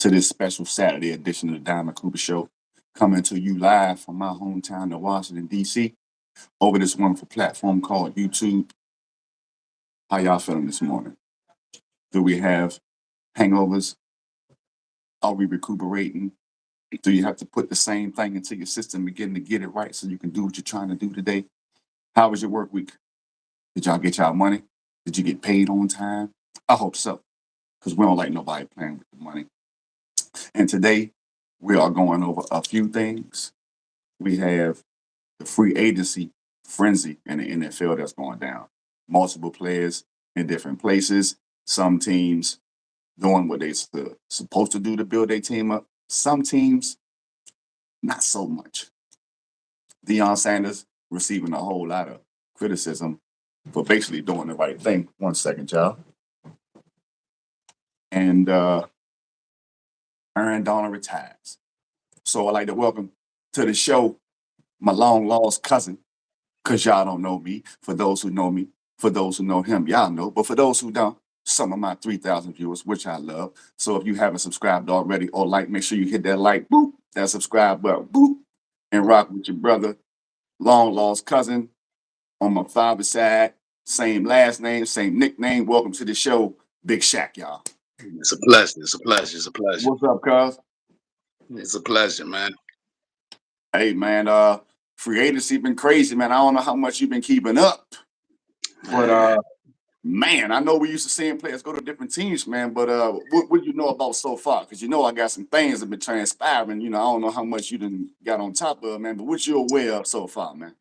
to this special Saturday edition of the Diamond Cooper Show, coming to you live from my hometown of Washington, D.C., over this wonderful platform called YouTube. How y'all feeling this morning? Do we have hangovers? Are we recuperating? Do you have to put the same thing into your system again to get it right so you can do what you're trying to do today? How was your work week? Did y'all get y'all money? Did you get paid on time? I hope so, because we don't like nobody playing with the money. And today, we are going over a few things. We have the free agency frenzy in the NFL that's going down. Multiple players in different places. Some teams doing what they're supposed to do to build their team up. Some teams, not so much. Deion Sanders receiving a whole lot of criticism for basically doing the right thing. 1 second, y'all. And Aaron Donald retires. So I'd like to welcome to the show my long lost cousin, because y'all don't know me. For those who know me, for those who know him, y'all know. But for those who don't, some of my 3,000 viewers, which I love. So if you haven't subscribed already or make sure you hit that like, boop, that subscribe button, boop, and rock with your brother, long lost cousin on my father's side, same last name, same nickname. Welcome to the show, Big Shaq, y'all. It's a pleasure. It's a pleasure. It's a pleasure. What's up, cuz? It's a pleasure, man. Hey, man, free agency been crazy, man. I don't know how much you've been keeping up, but man, I know we used to seeing players go to different teams, man. But what you know about so far? Because you know I got some things that been transpiring. I don't know how much you done got on top of, man. But what you aware of so far, man?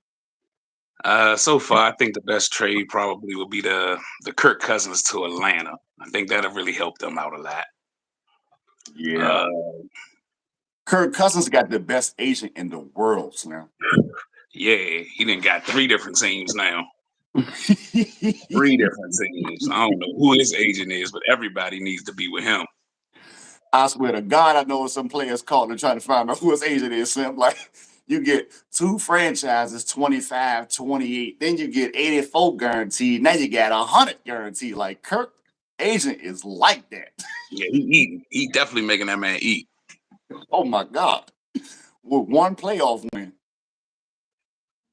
So far, I think the best trade probably would be the Kirk Cousins to Atlanta. I think that'll really help them out a lot. Yeah. Kirk Cousins got the best agent in the world, Slim. Yeah, he done got 3 different teams now. 3 different teams. I don't know who his agent is, but everybody needs to be with him. I swear to God, I know some players calling and trying to find out who his agent is, Slim. Like, you get 2 franchises, 25, 28. Then you get 84 guaranteed. Now you got 100 guaranteed. Like, Kirk agent is like that. Yeah, he eating. He definitely making that man eat. Oh, my God. With 1 playoff win.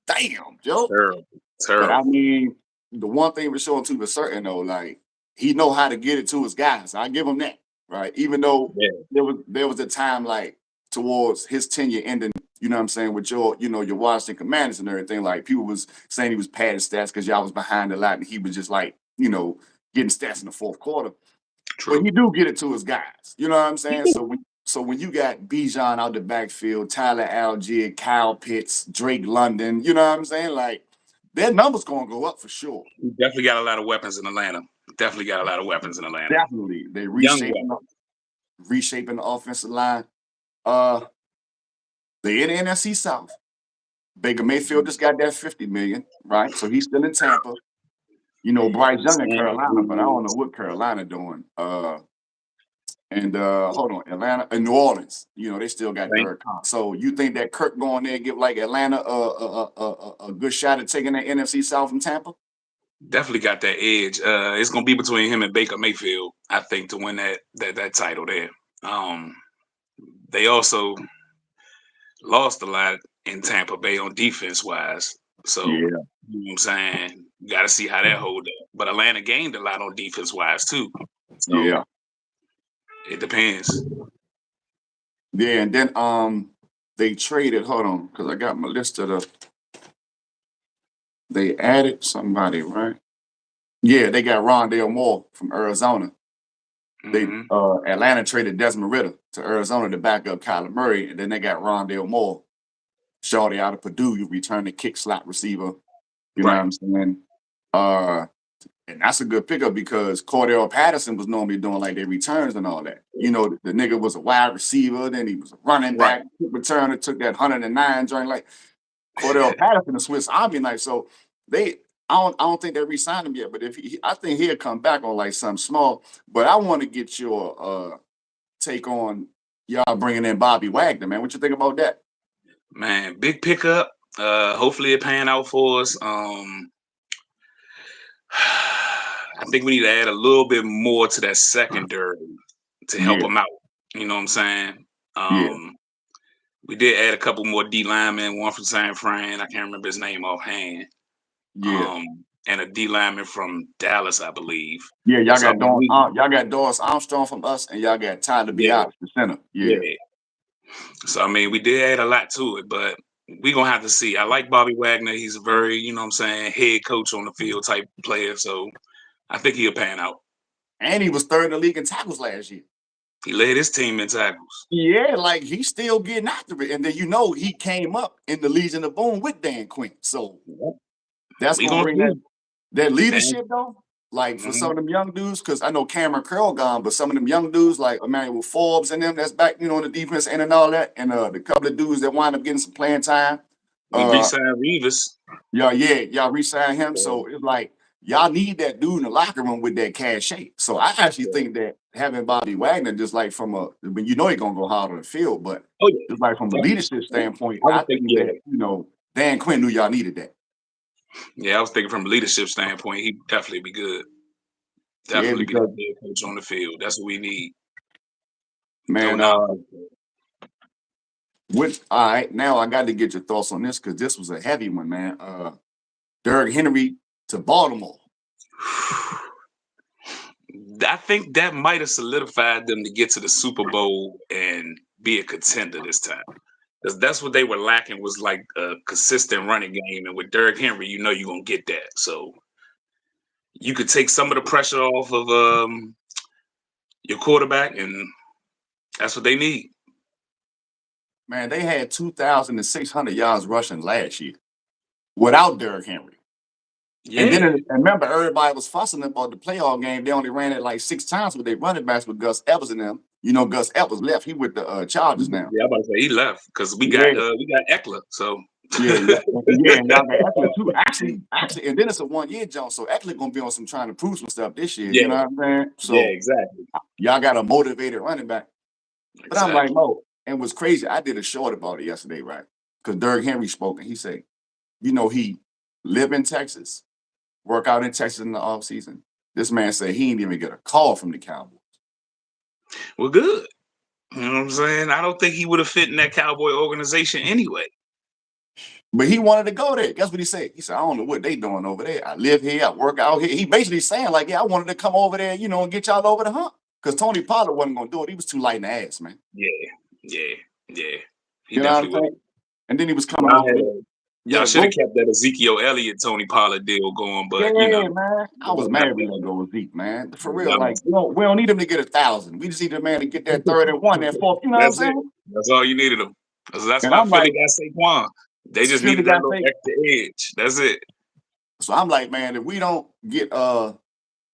Damn, Joe. Terrible. But, I mean, the one thing we're showing to for certain, though, like, he know how to get it to his guys. I give him that, right? Even though there was a time, like, towards his tenure ending, you know what I'm saying, with your Washington Commanders and everything, like, people was saying he was padding stats because y'all was behind a lot and he was just, like, getting stats in the 4th quarter. True. But he do get it to his guys. You know what I'm saying? So when you got Bijan out the backfield, Tyler Algier, Kyle Pitts, Drake London, you know what I'm saying? Like, their numbers gonna go up for sure. He definitely got a lot of weapons in Atlanta. Definitely got a lot of weapons in Atlanta. Definitely. They reshaping the offensive line. They in the NFC South. Baker Mayfield just got that $50 million, right? So he's still in Tampa. Bryce Young in Carolina, but I don't know what Carolina doing. Hold on, Atlanta and New Orleans. They still got Derek Carr. So you think that Kirk going there and give like Atlanta a good shot at taking that NFC South from Tampa? Definitely got that edge. It's gonna be between him and Baker Mayfield, I think, to win that title there. They also lost a lot in Tampa Bay on defense wise. So you know what I'm saying? You gotta see how that hold up. But Atlanta gained a lot on defense wise too. So it depends. Yeah, and then they traded, hold on, because I got my list of they added somebody, right? Yeah, they got Rondale Moore from Arizona. Atlanta traded Desmond Ritter to Arizona to back up Kyler Murray, and then they got Rondale Moore, shorty out of Purdue. You return the kick slot receiver. You know what I'm saying? And that's a good pickup because Cordell Patterson was normally doing like their returns and all that. The nigga was a wide receiver, then he was a running back, returner, took that 109 joint. Like Cordell Patterson, the Swiss Army knife. So I don't think they re-signed him yet, but I think he'll come back on like something small. But I want to get your take on y'all bringing in Bobby Wagner, man. What you think about that? Man, big pickup. Hopefully it pan out for us. I think we need to add a little bit more to that secondary to help them out. You know what I'm saying? Yeah, We did add a couple more D linemen, one from San Fran. I can't remember his name offhand. yeah, And a D lineman from Dallas, I believe. yeah. Y'all So I got mean, y'all got Doris Armstrong from us, and y'all got Tyler yeah, Biadasz, the center. Yeah, yeah. So I mean, we did add a lot to it, but we gonna have to see. I like Bobby Wagner. He's a very, you know what I'm saying, head coach on the field type player. So I think he'll pan out. and he was third in the league in tackles last year. He led his team in tackles. Yeah, like he's still getting after it, and then he came up in the Legion of Boom with Dan Quinn, so Yep. that's We gonna gonna bring see. that Dan, leadership though. Like for some mhm. of them young dudes, because I know Cameron Curl gone, but some of them young dudes like Emmanuel Forbes and them that's back, on the defense and all that, and the couple of dudes that wind up getting some playing time. We Uh, re-signed Reeves. y'all re-signed him, So, so it's like y'all need that dude in the locker room with that cash shape. So I actually yeah. think that having Bobby Wagner, just like from he's gonna go hard on the field, but Oh yeah, just like from a definitely. leadership standpoint, I I was thinking, think yeah, that Dan Quinn knew y'all needed that. yeah. I was thinking from a leadership standpoint, he'd definitely be good. Yeah, Definitely be because the head coach on the field. That's what we need. No man, nonsense. all right, now I got to get your thoughts on this because this was a heavy one, man. Derrick Henry to Baltimore. I think that might have solidified them to get to the Super Bowl and be a contender this time. Because that's what they were lacking was like a consistent running game. And with Derrick Henry, you know you're gonna get that. So you could take some of the pressure off of your quarterback, and that's what they need. Man, they had 2,600 yards rushing last year without Derrick Henry. And then Yeah, and remember, everybody was fussing about the playoff game. They only ran it like 6 times with their running backs with Gus Evans and them. Gus Evans left. He with the Chargers now. yeah. I'm about to say he left because Yeah, we got Eckler. So yeah, yeah, yeah. And y'all got Eckler too. Actually, and then it's a 1 year jump. So Eckler gonna be on some trying to prove some stuff this year. You yeah, know what I'm saying? yeah, So exactly, y'all got a motivated running back. But I'm like, exactly. Mo, and what's crazy, I did a short about it yesterday, right? Because Derrick Henry spoke and he said, he live in Texas, work out in Texas in the off season. This man said he didn't even get a call from the Cowboys. Well, good. You know what I'm saying? I don't think he would have fit in that Cowboy organization anyway. But he wanted to go there. Guess what he said? He said, I don't know what they doing over there. I live here, I work out here. He basically saying, like, yeah, I wanted to come over there, and get y'all over the hump. Because Tony Pollard wasn't gonna do it. He was too light in the ass, man. Yeah, yeah, yeah. He You know what I'm definitely would. saying? And then he was coming Y'all over had there. y'all Yeah, should have go. kept that Ezekiel Elliott Tony Pollard deal going, Yeah, but man. I was it'll mad never we get let go with Zeke, man. For it'll real, never like, we don't need him to get 1,000. We just need the man to get that third and one, that fourth. You know what I'm That's it. saying? That's all you needed him. That's And why I'm Philly like, got Saquon. They just Philly needed that got little fake. extra edge. That's it. So I'm like, man, if we don't get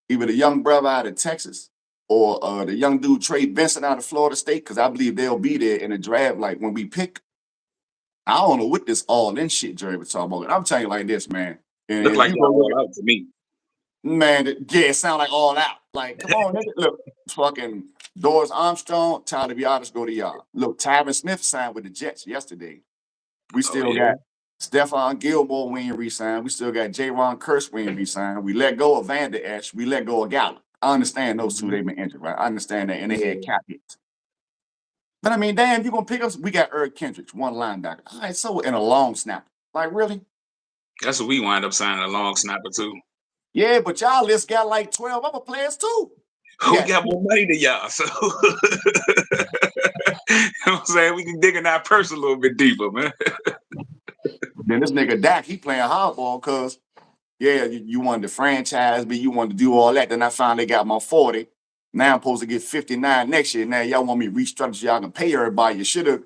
either the young brother out of Texas or the young dude Trey Benson out of Florida State, because I believe they'll be there in the draft. Like when we pick, I don't know what this all in shit Jerry was talking about. And I'm telling you like this, man. And Looked if like you y'all go look all out to me. at man, yeah, it sound like all out. Like, come on, nigga. Look, fucking Doris Armstrong, time to be honest, go to y'all. Look, Tyron Smith signed with the Jets yesterday. We Oh still yeah. got Stephon Gilmore, we ain't re-signed. We still got J-Ron Curse, we ain't re-signed. We let go of Van Der Esch. We let go of Gallup. I understand those two, Mhm. they've been injured, right? I understand that, and they had Yeah. cap hits. But I mean, damn, you gonna pick us? We got Eric Kendricks, one linebacker. All right, so in a long snapper. Like, really? That's what we wind up signing a long snapper too. Yeah, but y'all list got like 12 other players too. We We got got more money than y'all, so you know what I'm saying? We can dig in our purse a little bit deeper, man. then this nigga Dak, he playing hardball because yeah, you wanted to franchise me, you wanted to do all that. Then I finally got my 40. Now I'm supposed to get 59 next year. Now y'all want me to restructure so y'all can pay everybody. You should have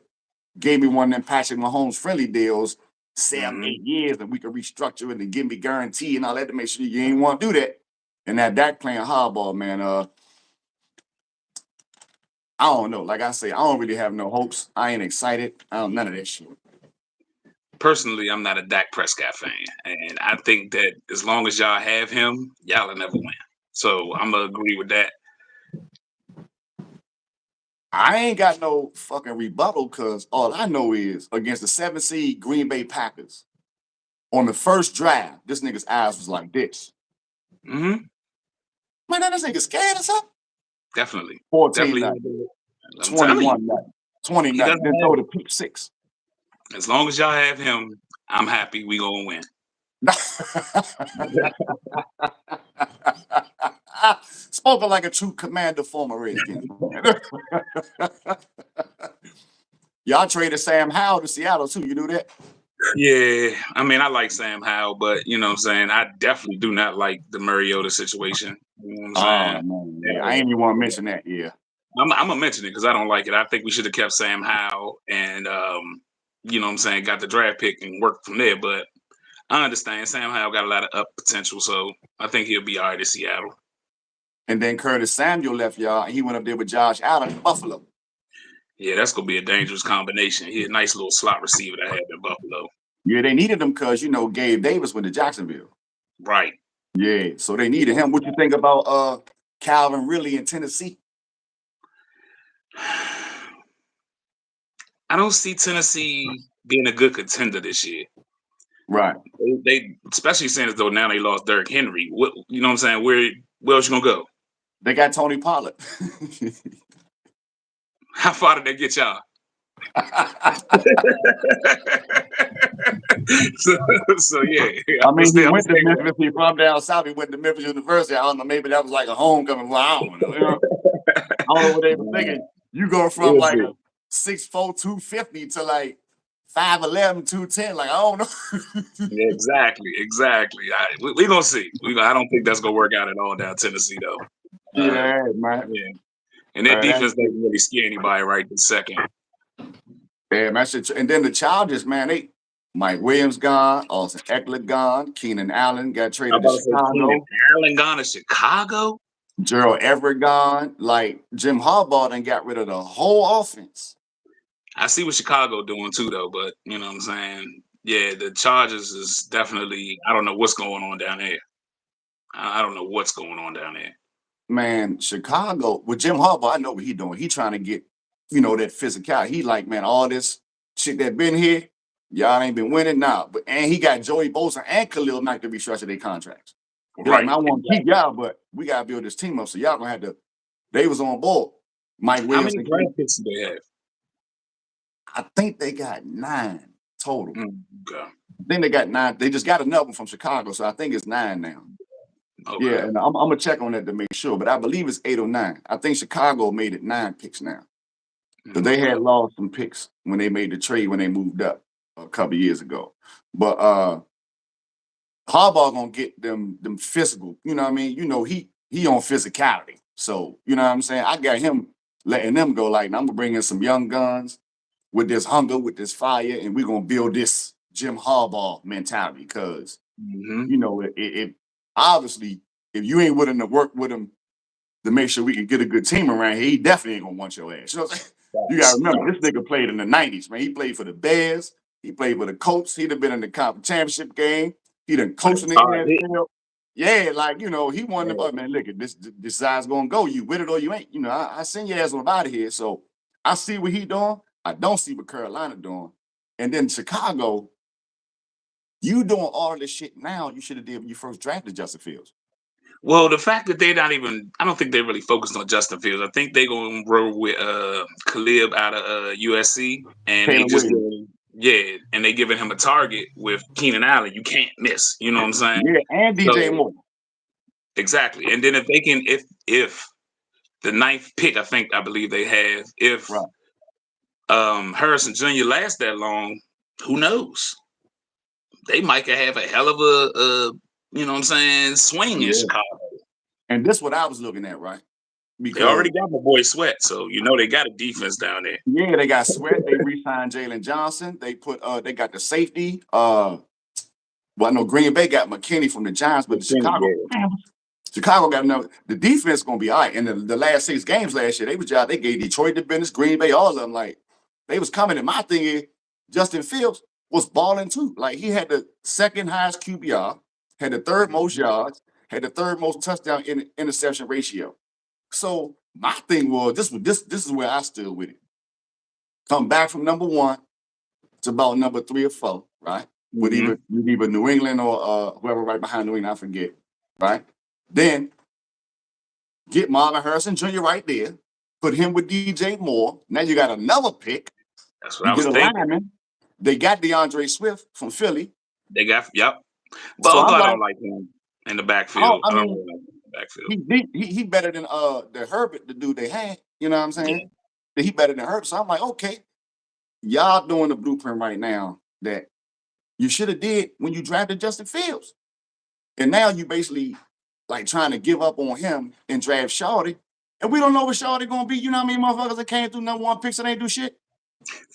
gave me one of them Patrick Mahomes friendly deals, 7, Hmm. 8 years, and we could restructure it and give me guarantee and all that to make sure you ain't want to do that. And that Dak playing hardball, man. I don't know. Like I say, I don't really have no hopes. I ain't excited. I don't none of that shit. Personally, I'm not a Dak Prescott fan, and I think that as long as y'all have him, y'all will never win. So I'm gonna agree with that. I ain't got no fucking rebuttal because all I know is against the 7 seed Green Bay Packers on the first drive, this nigga's eyes was like this. Hmm. Man, that this nigga scared or something? Definitely, 14 definitely. nothing. I'm telling you, 21 nothing. 20 he nothing. doesn't Then have throw it. the pick six. As long as y'all have him, I'm happy we gonna win. Spoken like a true commander, former Redskins. Y'all traded Sam Howell to Seattle too. You knew that? Yeah, I mean, I like Sam Howell, but you know what I'm saying? I definitely do not like the Mariota situation. You know what I'm Oh saying? man, yeah. I ain't even want to mention that. Yeah. I'm gonna mention it because I don't like it. I think we should have kept Sam Howell and you know what I'm saying, got the draft pick and worked from there. But I understand Sam Howell got a lot of up potential, so I think he'll be all right in Seattle. And then Curtis Samuel left y'all, and he went up there with Josh Allen in Buffalo. Yeah, that's gonna be a dangerous combination. He's a nice little slot receiver to have in Buffalo. Yeah, they needed him because Gabe Davis went to Jacksonville. Right. Yeah, so they needed him. What you think about Calvin Ridley in Tennessee? I don't see Tennessee being a good contender this year. Right. They especially saying as though now they lost Derrick Henry. What, you know what I'm saying? Where else you gonna go? They got Tony Pollard. How far did they get y'all? so yeah, I mean, he I'm went to Memphis. He from down south. He went to Memphis University. I don't know. Maybe that was like a homecoming. Well, I don't know. I don't know what they were thinking. You go from We'll like see. a 6'4", 250 to like 5'11", 210. Like, I don't know. Yeah, exactly. We gonna see. I don't think that's gonna work out at all down Tennessee though. Yeah, man. Yeah, and their defense doesn't really scare anybody right this second. Yeah, man. And then the Chargers, man, Mike Williams gone, Austin Eckler gone, Keenan Allen got I'm traded to about to say Keenan Chicago, Allen gone to Chicago. Gerald Everett gone. Like Jim Harbaugh done got rid of the whole offense. I see what Chicago doing too though, but you know what I'm saying? Yeah, the Chargers is definitely. I don't know what's going on down there. I don't know what's going on down there. Man, Chicago with Jim Harbaugh, I know what he doing. He trying to get, that physicality. He like, man, all this shit that been here, y'all ain't been winning now. But and he got Joey Bosa and Khalil Mack to restructure their contracts. He like, Right. man, I want to keep y'all, but we gotta build this team up. So y'all gonna have to. They was on board. Mike How Williams many and draft picks do they have? I think they got 9 total. Okay. I think they got 9. They just got another one from Chicago, so I think it's 9 now. Okay. Yeah, and I'm gonna check on that to make sure, but I believe it's 8 or 9. I think Chicago made it 9 picks now. Because they had lost some picks when they made the trade when they moved up a couple of years ago. But Harbaugh gonna get them physical. You know what I mean? He on physicality. So you know what I'm saying? I got him letting them go like, I'm gonna bring in some young guns with this hunger, with this fire, and we're gonna build this Jim Harbaugh mentality. Because it obviously if you ain't willing to work with him to make sure we can get a good team around here, he definitely ain't gonna want your ass. You know what I'm saying? You gotta remember, this nigga played in the 90s, man. He played for the Bears. He played for the Colts. He'd have been in the conference championship game. He done coached in the NFL. Yeah, like, he wanted to, man, look, this side's gonna go. You with it or you ain't. I send your ass on out of here. So I see what he doing. I don't see what Carolina doing. And then Chicago, you doing all of this shit now, you should have did when you first drafted Justin Fields. Well, the fact that they're not even, I don't think they really focused on Justin Fields. I think they're going to roll with Khalib out of USC, and Taylor they just Williams. and they giving him a target with Keenan Allen. You can't miss. You know what I'm saying? Yeah, and DJ Moore. Exactly. And then if they can, if the 9th pick, I believe they have, if Harrison Jr. lasts that long, who knows? They might have a hell of a you know what I'm saying, swing in Chicago. And this is what I was looking at, right? Because they already got my boy Sweat, so they got a defense down there. Yeah, they got Sweat. They re-signed Jalen Johnson. They got the safety. Well, I know Green Bay got McKinney from the Giants, but Chicago got another. The defense gonna be all right. And the last 6 games last year, they gave Detroit the business, Green Bay, all of them. Like they was coming. And my thing is, Justin Fields was balling too. Like he had the 2nd highest QBR, had the 3rd most yards, had the 3rd most touchdown interception ratio. So my thing was this is where I stood with it. Come back from number 1 to about number 3 or 4, right? With either New England or whoever right behind New England, I forget, right? Then get Marvin Harrison Jr. right there. put him with DJ Moore. Now you got another pick. That's what You I was get a thinking. lineman. They got DeAndre Swift from Philly. They got but So I'm I like, don't like him in the backfield. I don't really like him in the backfield. he better than the Herbert, the dude they had. You know what I'm saying? Yeah. He better than Herbert. So I'm like, okay, y'all doing the blueprint right now that you should have did when you drafted Justin Fields. And now you basically like trying to give up on him and draft Shawty. And we don't know what Shawty gonna be. You know how many motherfuckers that came through number one picks and ain't do shit?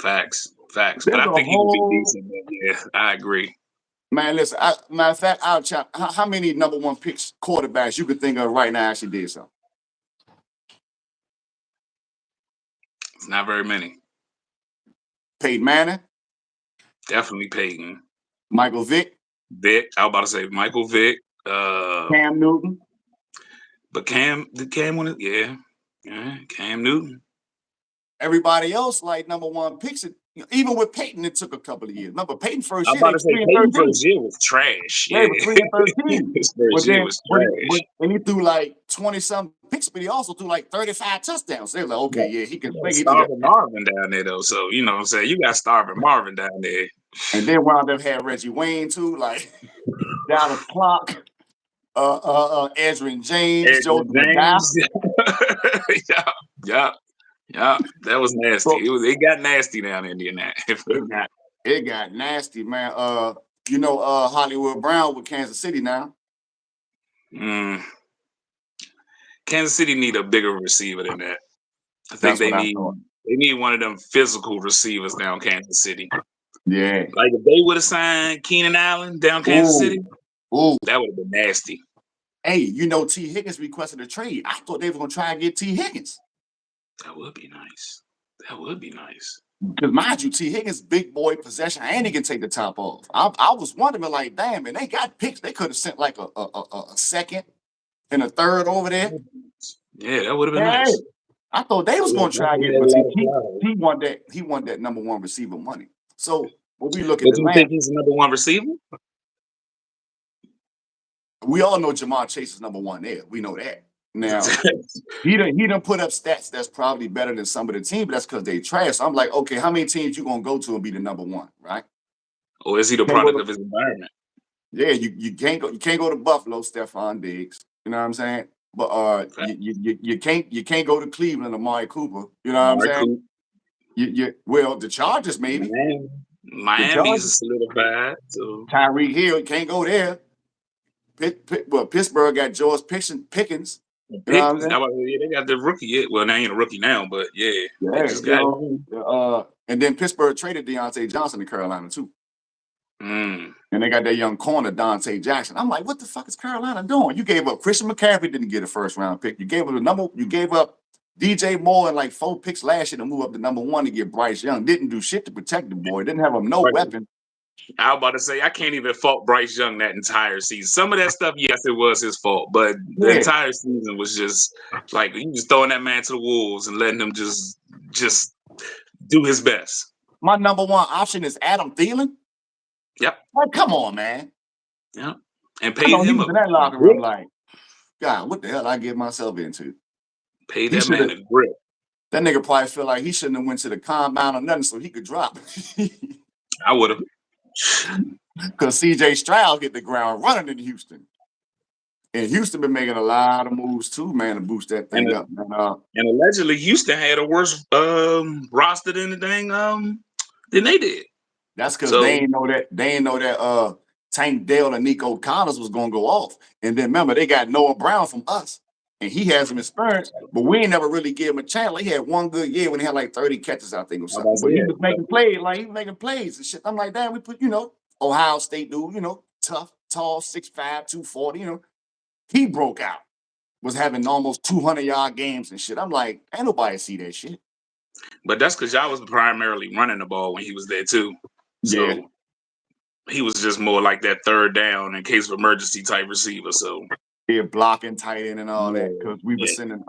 Facts. There's But I a think he would be whole decent. But yeah, I agree. man. Listen, matter of fact, I'll chop. How many number one picks quarterbacks you could think of right now actually did something? It's not very many. Peyton Manning, Definitely Peyton. Michael Vick. I was about to say Michael Vick. Cam Newton. But Cam win it? Yeah. Cam Newton. Everybody else, like number one picks, even with Peyton, it took a couple of years. Remember, Peyton first I year, was about to say Peyton first year was trash. Yeah, was 3 and 13. His first year was trash. And he threw like 20-something picks, but he also threw like 35 touchdowns. They were like, okay, yeah, he can play. Starving Marvin down there, though. So, you know what I'm saying? You got Starving Marvin down there. And then wound up had Reggie Wayne, too, like Dallas Clark, Edgerrin James, Joseph James. Yeah. That was nasty. So, it got nasty down in Indianapolis. It got nasty, man. Hollywood Brown with Kansas City now. Kansas City need a bigger receiver than that. I think they need one of them physical receivers down Kansas City. Yeah. Like if they would have signed Keenan Allen down Kansas City, that would have been nasty. Hey, T. Higgins requested a trade. I thought they were going to try and get T. Higgins. That would be nice. Because mind you, T. Higgins, big boy possession, and he can take the top off. I was wondering, like, damn, man, they got picks. They could have sent like a second and a third over there. Yeah, that would have been nice. I thought they was going to try and get him. He won that number one receiver money. So when we look at you think he's the number one receiver? We all know Jamar Chase is number one there. We know that. Now, he done put up stats that's probably better than some of the teams, but that's because they trash. So I'm like, okay, how many teams you gonna go to and be the number one, right? Or is he the product of his environment? Yeah, you can't go to Buffalo, Stephon Diggs. You know what I'm saying? But you can't go to Cleveland, Amari Cooper. You know what I'm saying? Well, the Chargers maybe. Miami's solidified. So Tyreek Hill can't go there. Pittsburgh got George Pickens. You know what I'm saying? They got the rookie. Well, they ain't a rookie now, but they just got. And then Pittsburgh traded Deontay Johnson to Carolina too. And they got that young corner Dante Jackson. I'm like, what the fuck is Carolina doing? You gave up Christian McCaffrey, didn't get a first round pick. You gave up DJ Moore and like 4 picks last year to move up to number one to get Bryce Young. Didn't do shit to protect the boy. Didn't have no weapon. I was about to say, I can't even fault Bryce Young that entire season. Some of that stuff, yes, it was his fault, but the entire season was just like you just throwing that man to the wolves and letting him just do his best. My number one option is Adam Thielen. Yep. Like, come on, man. Yep. And paid him in that locker room like, God, what the hell I get myself into? Paid that man a grip. That nigga probably feel like he shouldn't have went to the combine or nothing so he could drop. I would have. Because C.J. Stroud hit the ground running in Houston. And Houston been making a lot of moves too, man, to boost that thing up. And allegedly Houston had a worse roster than than they did. That's because they ain't know that Tank Dell and Nico Collins was gonna go off. And then remember, they got Noah Brown from us. And he has some experience, but we ain't never really give him a chance. He had one good year when he had like 30 catches, I think, or something. But he was making plays, and shit. I'm like, damn, we put, Ohio State dude, tough, tall, 6'5", 240, He broke out, was having almost 200-yard games and shit. I'm like, ain't nobody see that shit. But that's because y'all was primarily running the ball when he was there too. So he was just more like that third down in case of emergency type receiver. So blocking tight end and all that, because we were sending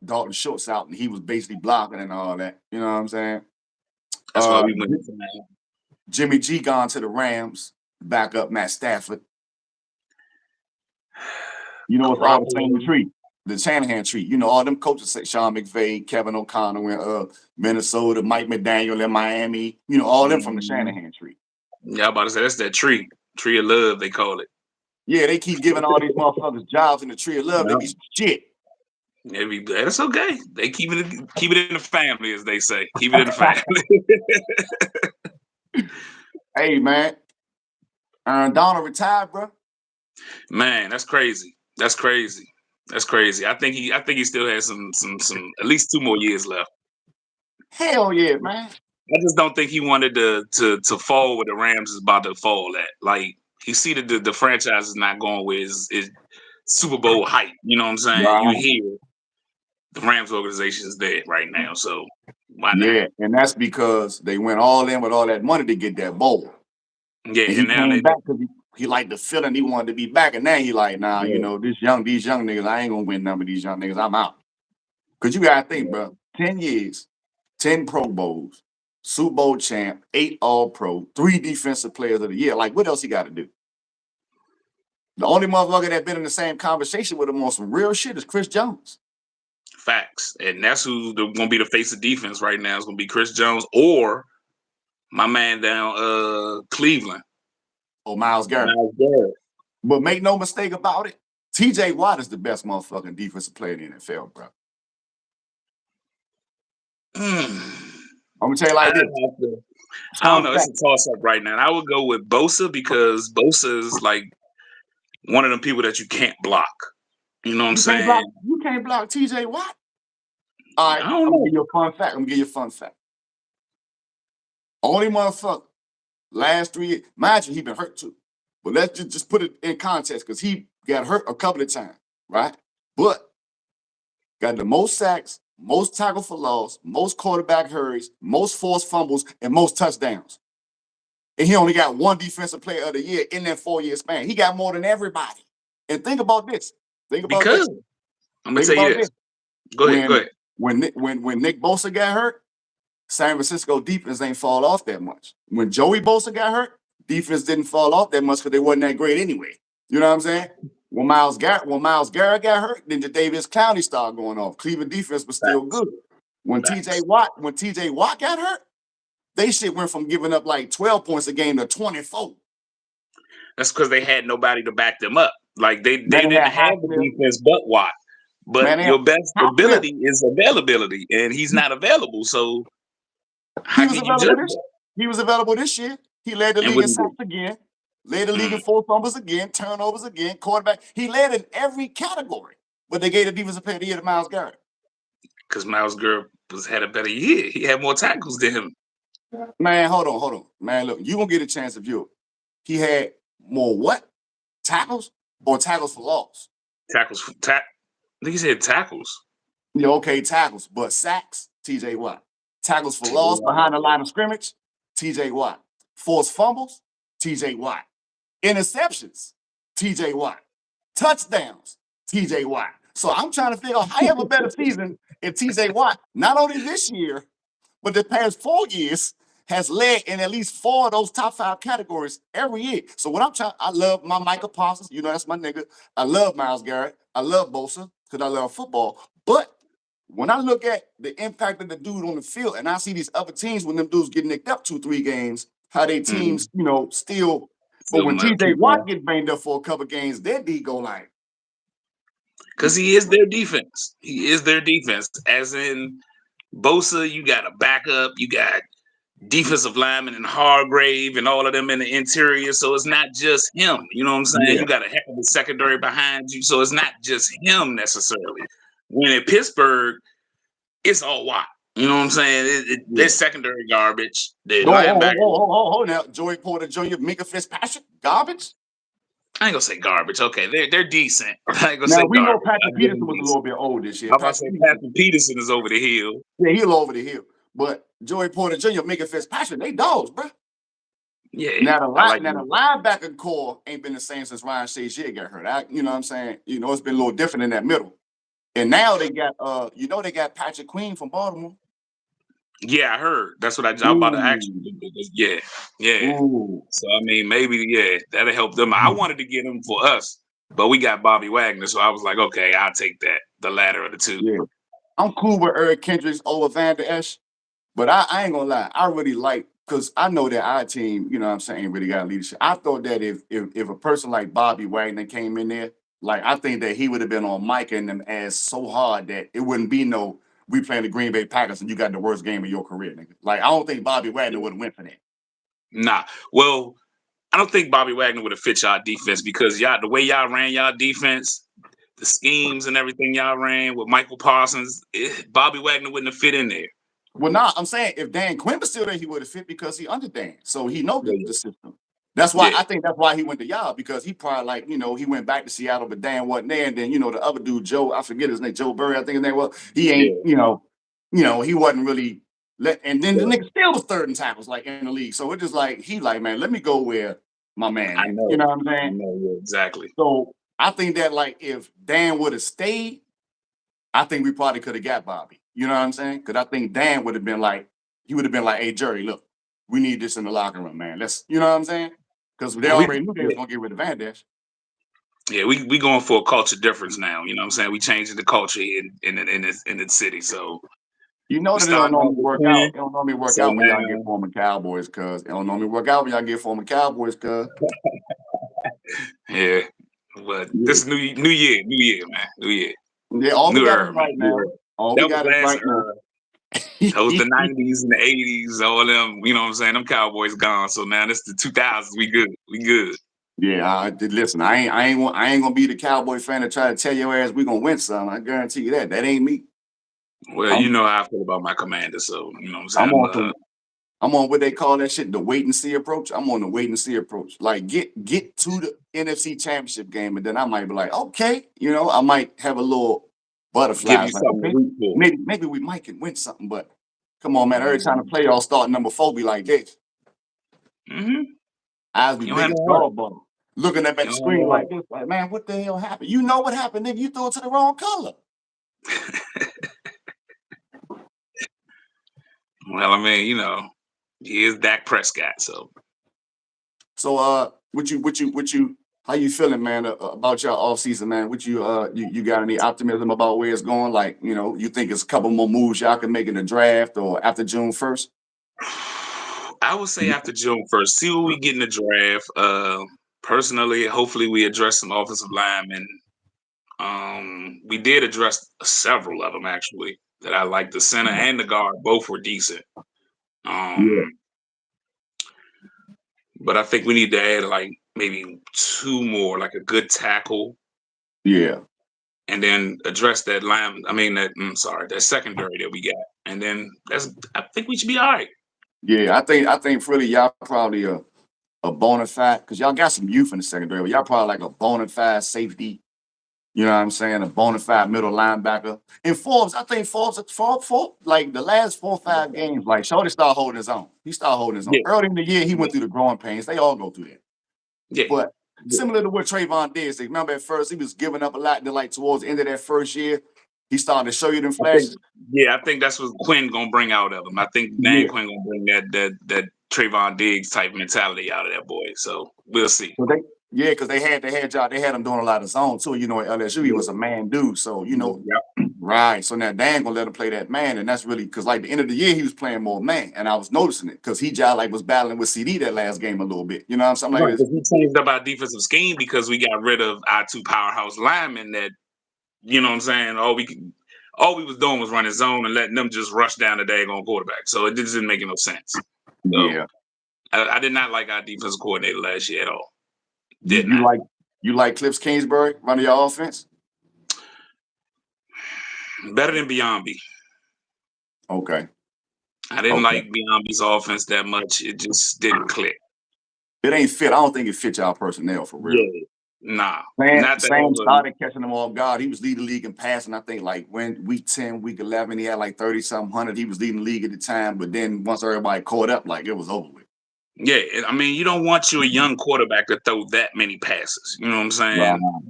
Dalton Schultz out and he was basically blocking and all that. You know what I'm saying? That's why we went to that. Jimmy G gone to the Rams, back up Matt Stafford. It's all the same tree. the Shanahan tree. You know, all them coaches, Sean McVay, Kevin O'Connell in Minnesota, Mike McDaniel in Miami. You know, all them from the Shanahan tree. Yeah, I'm about to say that's that tree of love they call it. Yeah, they keep giving all these motherfuckers jobs in the tree of love. They be shit. That's okay. They keep it in the family, as they say. Keep it in the family. Hey man, Aaron Donald retired, bro. Man, that's crazy. That's crazy. I think he still has some at least 2 more years left. Hell yeah, man. I just don't think he wanted to fall where the Rams is about to fall at. Like he see that the franchise is not going with his Super Bowl hype. You know what I'm saying? Right. You hear the Rams organization is dead right now, so why not? Yeah, and that's because they went all in with all that money to get that bowl. Yeah, and he came back because he liked the feeling. He wanted to be back, and now he like, nah, you know, these young niggas, I ain't gonna win none of these young niggas. I'm out. Cause you gotta think, bro. 10 years, 10 Pro Bowls, Super Bowl champ, 8 All-Pro, 3 Defensive Players of the Year. Like, what else he got to do? The only motherfucker that been in the same conversation with him on some real shit is Chris Jones. Facts, and that's who's gonna be the face of defense right now. It's gonna be Chris Jones or my man down Cleveland. Or Myles Garrett. But make no mistake about it, TJ Watt is the best motherfucking defensive player in the NFL, bro. I'm gonna tell you like this. I don't know. It's a toss up right now. I would go with Bosa because Bosa is like one of them people that you can't block. You know what I'm saying? You can't block TJ Watt. All right, I'm gonna give you a fun fact. Only motherfucker last 3 years. Mind you, he been hurt too. But let's just put it in context because he got hurt a couple of times, right? But got the most sacks, most tackle for loss, most quarterback hurries, most forced fumbles, and most touchdowns. And he only got 1 Defensive Player of the Year in that 4-year span. He got more than everybody. And think about this. I'm gonna tell you this. Go ahead. When Nick Bosa got hurt, San Francisco defense ain't fall off that much. When Joey Bosa got hurt, defense didn't fall off that much because they wasn't that great anyway. You know what I'm saying? When Myles Garrett got hurt, then Davis Clowney started going off. Cleveland defense was still good. When TJ Watt got hurt, they shit went from giving up like 12 points a game to 24. That's because they had nobody to back them up. Like they didn't have the defense but Watt. But your best ability is availability, and he's not available. So how can you judge that? He was available this year. He led the league in sacks again, led the league in forced fumbles again, turnovers again, quarterback. He led in every category, but they gave the defensive player of the year to Myles Garrett. Because Myles Garrett had a better year. He had more tackles than him. Man, hold on. Man, look, you gonna get a chance to view it. He had more what? Tackles or tackles for loss? I think he said tackles. Yeah, okay, tackles, but sacks, TJ Watt. Tackles for loss behind the line of scrimmage, TJ Watt. Forced fumbles, TJ Watt. Interceptions, TJ Watt. Touchdowns, TJ Watt. So I'm trying to figure out how you have a better season if TJ Watt, not only this year, but the past 4 years, has led in at least 4 of those top 5 categories every year. So what I love my Micah Parsons, you know, that's my nigga. I love Myles Garrett. I love Bosa because I love football. But when I look at the impact of the dude on the field and I see these other teams when them dudes get nicked up 2-3 games, how they teams, you know, still. But when TJ Watt get banged up for a couple games, their D go like. Because he is their defense. He is their defense. As in Bosa, you got a backup, you got defensive linemen and Hargrave and all of them in the interior. So it's not just him. You know what I'm saying? Yeah. You got a heck of a secondary behind you. So it's not just him necessarily. When in Pittsburgh, it's all Watt. You know what I'm saying? They're secondary garbage. They're linebackers. Hold now. Joey Porter Jr., Minka Fitzpatrick, garbage? I ain't gonna say garbage. Okay, they're decent. I ain't gonna now, say we garbage. know Patrick Peterson was a little bit old this year. I'm about to say Patrick Peterson is over the hill. Yeah, he's over the hill. But Joey Porter Jr., Minka Fitzpatrick, they dogs, bro. Yeah. Now the linebacker core ain't been the same since Ryan Shazier got hurt. You know what I'm saying? You know, it's been a little different in that middle. And now they got they got Patrick Queen from Baltimore. Yeah, I heard. That's what I'm about to ask you. Yeah. Ooh. So I mean, maybe that'll help them. I wanted to get him for us, but we got Bobby Wagner, so I was like, okay, I'll take that. the latter of the two. Yeah. I'm cool with Eric Kendricks over Van Der Esch, but I ain't gonna lie. I really like because I know that our team, you know what I'm saying, really got leadership. I thought that if a person like Bobby Wagner came in there, like I think that he would have been on Mike and them ass so hard that it wouldn't be no we playing the Green Bay Packers and you got the worst game of your career, nigga. Like I don't think Bobby Wagner would have went for that. Nah. Well, I don't think Bobby Wagner would have fit y'all defense because y'all the way y'all ran y'all defense, the schemes and everything y'all ran with Michael Parsons, Bobby Wagner wouldn't have fit in there. Well, nah, I'm saying if Dan Quinn was still there, he would have fit because he under Dan, so he know the system. That's why I think that's why he went to y'all because he probably like he went back to Seattle, but Dan wasn't there, and then the other dude Joe, I forget his name, Joe Burry, I think his name was. He ain't he wasn't really and then the nigga still was third in tackles like in the league, so it just like he like man, let me go where my man. I know. You know what I'm saying? I know, exactly. So I think that like if Dan would have stayed, I think we probably could have got Bobby. You know what I'm saying? Because I think Dan would have been like, hey, Jerry, look, we need this in the locker room, man. Let's, you know what I'm saying? Because they already knew they was going to get rid of Van Der Esch. Yeah, we going for a culture difference now. You know what I'm saying? We changing the culture in the city. So you know that it don't normally work out. It don't normally work out when y'all get former Cowboys, cuz. It don't normally work out when y'all get former Cowboys, cuz. Yeah. But this is new year, man. New year. Yeah, all we got is right now. All we got is right now. That was the 90s and the 80s, all them, you know what I'm saying? Them Cowboys gone. So now this the 2000s. We good. We good. Yeah, listen, I ain't gonna be the Cowboy fan to try to tell your ass we gonna win something. I guarantee you that. That ain't me. Well, you know how I feel about my commander, so you know what I'm saying. I'm on what they call that shit, the wait and see approach. I'm on the wait and see approach. Like get to the NFC Championship game, and then I might be like, okay, I might have a little butterflies. Like, okay, maybe we might can win something, but come on, man. Every time the playoffs start, number 4 be like this. Eyes be big as golf ball. Looking up at the screen like this, like, man, what the hell happened? You know what happened if you threw it to the wrong color. Well, I mean, he is Dak Prescott, so. So, how you feeling, man, about your offseason, man? You got any optimism about where it's going? Like, you think it's a couple more moves y'all can make in the draft or after June 1st? I would say after June 1st. See what we get in the draft. Personally, hopefully we address some offensive linemen. We did address several of them actually that I like. The center and the guard both were decent. But I think we need to add like maybe 2 more, like a good tackle. Yeah. And then address that line. I mean that secondary that we got. And then I think we should be all right. Yeah, I think really y'all probably a bona fide because y'all got some youth in the secondary, but y'all probably like a bona fide safety. You know what I'm saying? A bona fide middle linebacker. And Forbes, I think Forbes, like the last 4 or 5 games, like Shorty started holding his own. He started holding his own. Early in the year, he went through the growing pains. They all go through that. Yeah. But similar to what Trayvon did, remember at first he was giving up a lot, and then like towards the end of that first year, he started to show you them flashes. I think that's what Quinn gonna bring out of him. I think Dan Quinn gonna bring that Trayvon Diggs type mentality out of that boy. So we'll see. Because they had him doing a lot of zone too. At LSU, he was a man dude. So right. So now Dan gonna let him play that man, and that's really because like the end of the year he was playing more man, and I was noticing it because he just like was battling with CD that last game a little bit. You know what I'm saying? Like he changed up our defensive scheme because we got rid of our 2 powerhouse linemen that, you know what I'm saying, all we was doing was running zone and letting them just rush down the daggone quarterback. So it just didn't make no sense. So I did not like our defensive coordinator last year at all. You like Cliff Kingsbury running your offense? Better than Biombi. Okay. I didn't like Biombi's offense that much. It just didn't click. It ain't fit. I don't think it fit y'all personnel for real. Yeah. Nah. Sam started catching them off guard. He was leading the league in passing. I think like when week 10, week 11, he had like 30-something hundred. He was leading the league at the time. But then once everybody caught up, like it was over with. Yeah, I mean, you don't want your young quarterback to throw that many passes. You know what I'm saying? Wow.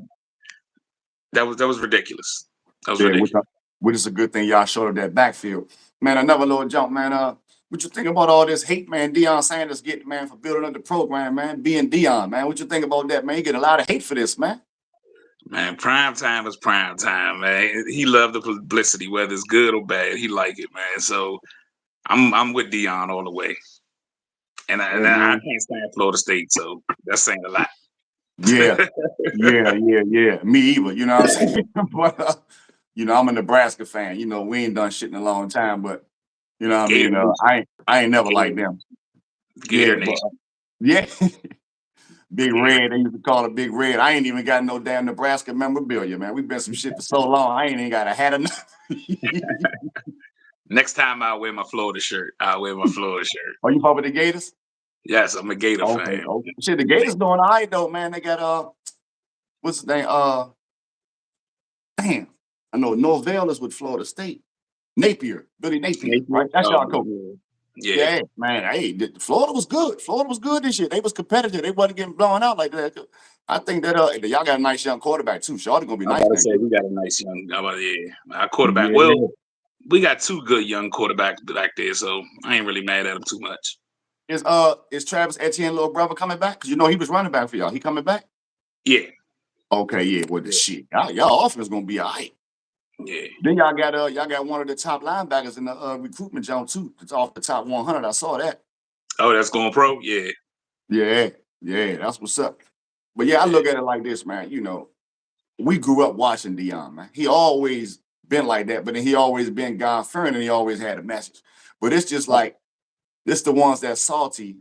That was ridiculous. That was ridiculous. Which is a good thing y'all showed up that backfield. Man, another little jump, man. What you think about all this hate, man? Deion Sanders getting, man, for building up the program, man, being Deion, man. What you think about that, man? You get a lot of hate for this, man. Man, prime time is prime time, man. He loved the publicity, whether it's good or bad. He like it, man. So I'm with Deion all the way. And Hey I man. can't stand Florida State, so that's saying a lot. Yeah. Yeah. Me either. You know what I'm saying? But I'm a Nebraska fan. We ain't done shit in a long time, but I Gator mean, Nation. I ain't never Gator, liked them. Gator Yeah, but Nation. yeah, Big Yeah. Red. They used to call it Big Red. I ain't even got no damn Nebraska memorabilia, man. We've been some shit for so long. I ain't even got a hat enough. Next time I'll wear my Florida shirt. I'll wear my Florida shirt. Are you fuck with the Gators? Yes, I'm a Gator Okay, fan. okay. Shit, the Gators doing all right though, man. They got what's his name? Damn, I know Norvell is with Florida State. Napier, Billy Napier, Napier? right? That's Oh, y'all coach. yeah. Yeah, man. Hey, Florida was good. Florida was good this year. They was competitive. They wasn't getting blown out like that. I think that y'all got a nice young quarterback too. Shawty gonna be I'm nice about to next say year. we got a nice young. Our quarterback. Yeah. Well, we got two good young quarterbacks back there, so I ain't really mad at them too much. Is Travis Etienne little brother coming back? Because he was running back for y'all. He coming back? Yeah, Okay, yeah. Well, the yeah, shit, y'all offense gonna be all right. yeah. Then y'all got one of the top linebackers in the recruitment zone too. It's off the top 100. I saw that. Oh, that's going pro. Yeah, Yeah, yeah. That's what's up. But yeah, I yeah. look at it like this, man. We grew up watching Deion, man. He always been like that, but then he always been God fearing and he always had a message. But it's just like this the ones that's salty,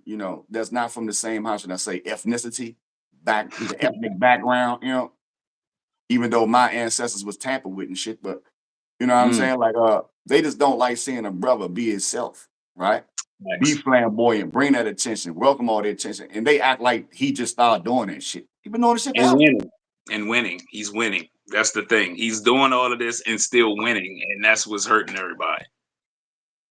that's not from the same how should I say ethnicity, the ethnic background, even though my ancestors was tampered with and shit, but you know what I'm Mm, saying? Like they just don't like seeing a brother be himself, right? Be nice. flamboyant, bring that attention, welcome all the attention. And they act like he just started doing that shit. He been doing this shit And forever. winning, and winning. He's winning. That's the thing. He's doing all of this and still winning, and that's what's hurting everybody.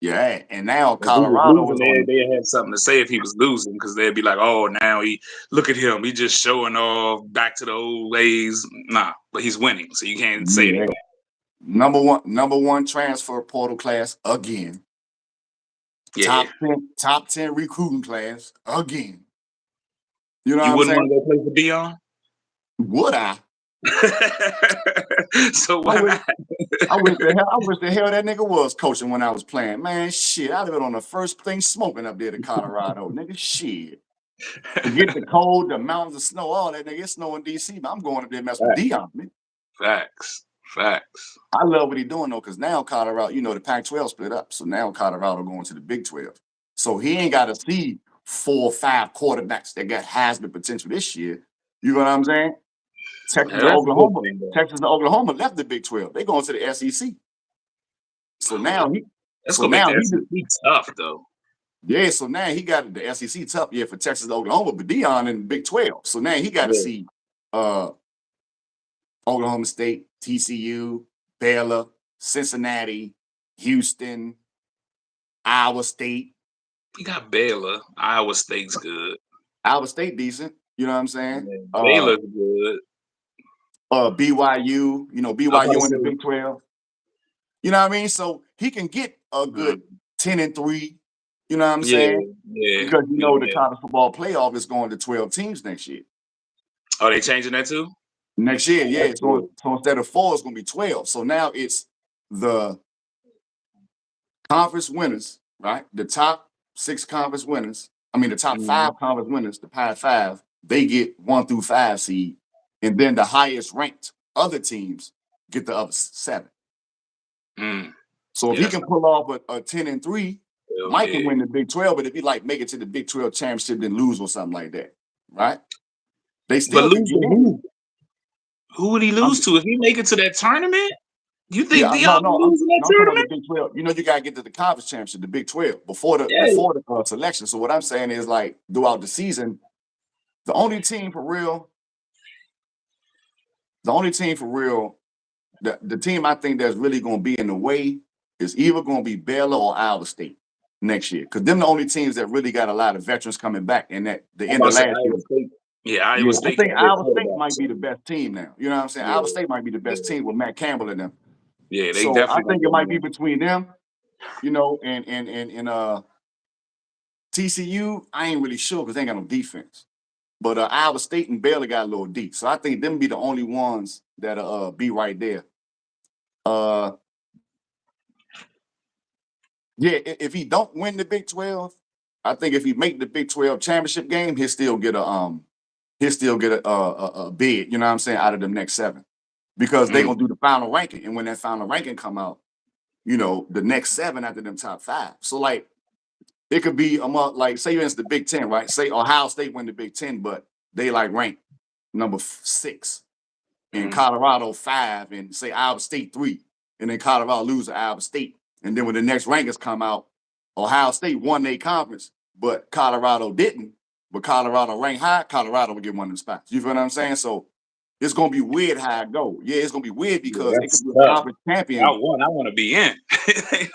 Yeah, and now If he was Colorado losing, is on. they had something to say if he was losing, because they'd be like, "Oh, now he look at him. He just showing off back to the old ways." Nah, but he's winning, so you can't say Yeah, anything. number one transfer portal class again. Yeah, Top 10 recruiting class again. You know what you I'm wouldn't saying? want to go play for Deion. Would I? So I why wish, not? I wish the hell that nigga was coaching when I was playing. Man, shit, I'd have been on the first thing smoking up there to Colorado, nigga. Shit. Forget the cold, the mountains of snow, all that, nigga. It's snow in DC, but I'm going up there mess with Dion, man. Facts, facts. I love what he's doing though, because now Colorado, the Pac-12 split up. So now Colorado going to the Big 12. So he ain't got to see 4 or 5 quarterbacks that got Heisman potential this year. You know what I'm saying? Texas Yeah, and that's a good Oklahoma. thing, though. Texas and Oklahoma left the Big 12. They going to the SEC. So Oh, now he, that's so gonna make now the he just, SEC tough, though. yeah. So now he got the SEC tough, yeah, for Texas and Oklahoma, but Dion in the Big 12. So now he got to Yeah, see uh Oklahoma State, TCU, Baylor, Cincinnati, Houston, Iowa State. we got Baylor. Iowa State's good. Iowa State decent. You know what I'm saying? Yeah, Baylor's good. BYU. I'm about to BYU in the say, Big 12. You know what I mean? So he can get a good mm, 10-3. You know what I'm yeah, saying? yeah, Because the yeah. college football playoff is going to 12 teams next year. Oh, they changing that too? Next year, Oh, yeah. that's good. So instead of 4, it's going to be 12. So now it's the conference winners, right? The top 6 conference winners. I mean, the top Mhm. 5 conference winners, the Power 5, they get 1 through 5 seed, and then the highest ranked other teams get the other 7. Mm. So if Yeah, he that's can not pull off a 10-3, hell Mike can yeah. win the Big 12. But if he make it to the Big 12 championship, then lose or something like that, right? They But still could lose get to in. who? Who would he I'm lose to if he make it to that tournament? You think Yeah, no, Dion no, will lose in that no, I'm talking about the tournament? Big 12. You got to get to the conference championship, the Big 12, before the Yeah. selection. So what I'm saying is, like, throughout the season, the only team for real, the only team for real, the team I think that's really going to be in the way is either going to be Baylor or Iowa State next year, because them the only teams that really got a lot of veterans coming back. And at the I'm end about to of say last year, Iowa State. Yeah, yeah, Iowa I State got think a good Iowa State quarterback. might So be the best team now. You know what I'm saying? Iowa yeah, State might be the best yeah, team with Matt Campbell in them. yeah. They So I definitely gonna think it go might be in. between them, and TCU. I ain't really sure because they ain't got no defense. But Iowa State and Baylor got a little deep. So I think them be the only ones that'll be right there. Yeah, if he don't win the Big 12, I think if he make the Big 12 championship game, he'll still get a bid, you know what I'm saying, out of them next 7. Because they're gonna do the final ranking. And when that final ranking come out, you know, the next 7 after them top 5. So like it could be like say it's the Big 10, right? Say Ohio State win the Big 10, but they like rank number 6 and Colorado 5 and say Iowa State 3. And then Colorado lose to Iowa State. And then when the next rankings come out, Ohio State won their conference, but Colorado didn't. But Colorado ranked high, Colorado would get one of them spots. You feel what I'm saying? So it's gonna be weird how it go. Yeah, it's gonna be weird because it could be a conference champion. I want to be in.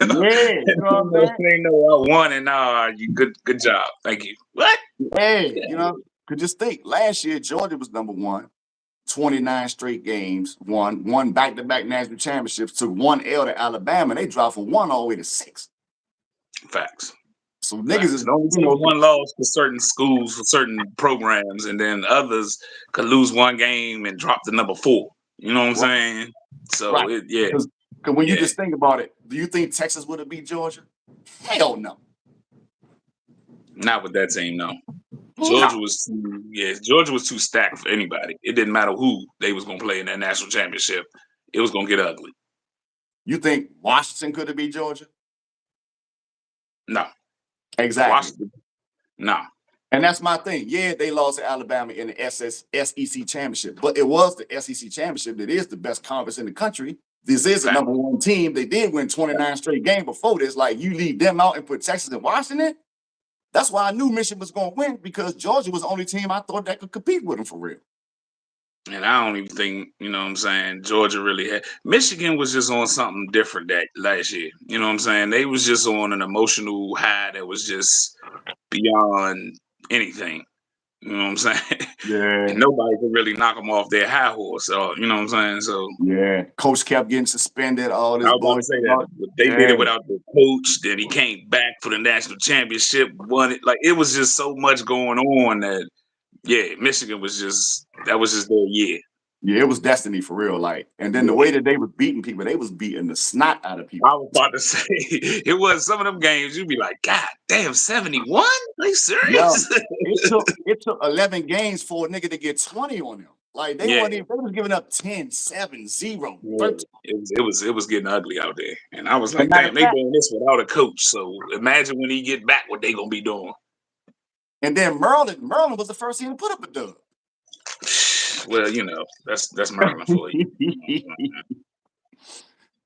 You know? Yeah, you know what I'm saying? They know I won, and you good job. Thank you. What? Hey, you know, could just think last year Georgia was number 1. 29 straight games, won back-to-back national championships, took 1 L to Alabama. They dropped from 1 all the way to 6. Facts. So niggas is only one loss for certain schools, for certain programs, and then others could lose one game and drop to number 4. You know what I'm saying? So right. Because when you just think about it, do you think Texas would have beat Georgia? Hell no. Not with that team, no. Georgia was too stacked for anybody. It didn't matter who they was gonna play in that national championship. It was gonna get ugly. You think Washington could have beat Georgia? No. Exactly. Washington. No. And that's my thing. Yeah, they lost to Alabama in the SEC championship, but it was the SEC championship that is the best conference in the country. This is the number 1 team. They did win 29 straight games before this. Like, you leave them out and put Texas and Washington. That's why I knew Michigan was going to win, because Georgia was the only team I thought that could compete with them for real. And I don't even think, you know what I'm saying, Georgia really had. Michigan was just on something different that last year. You know what I'm saying? They was just on an emotional high that was just beyond anything. You know what I'm saying? Yeah. And nobody could really knock them off their high horse. So, you know what I'm saying? So yeah, coach kept getting suspended. All this. I was about to say that they did it without the coach. Then he came back for the national championship. Won it. Like, it was just so much going on that. Yeah, Michigan was just their year. Yeah, it was destiny for real. Like, and then the way that they was beating people, they was beating the snot out of people. I was about to say it was some of them games. You'd be like, God damn, 71? Are you serious? Yeah, it took 11 games for a nigga to get 20 on them. Like, they was giving up 10, 7, 0, 13. It was getting ugly out there. And I was like, damn, they doing this without a coach. So imagine when he get back what they gonna be doing. And then Maryland was the first team to put up a dub. Well, you know, that's Maryland for you.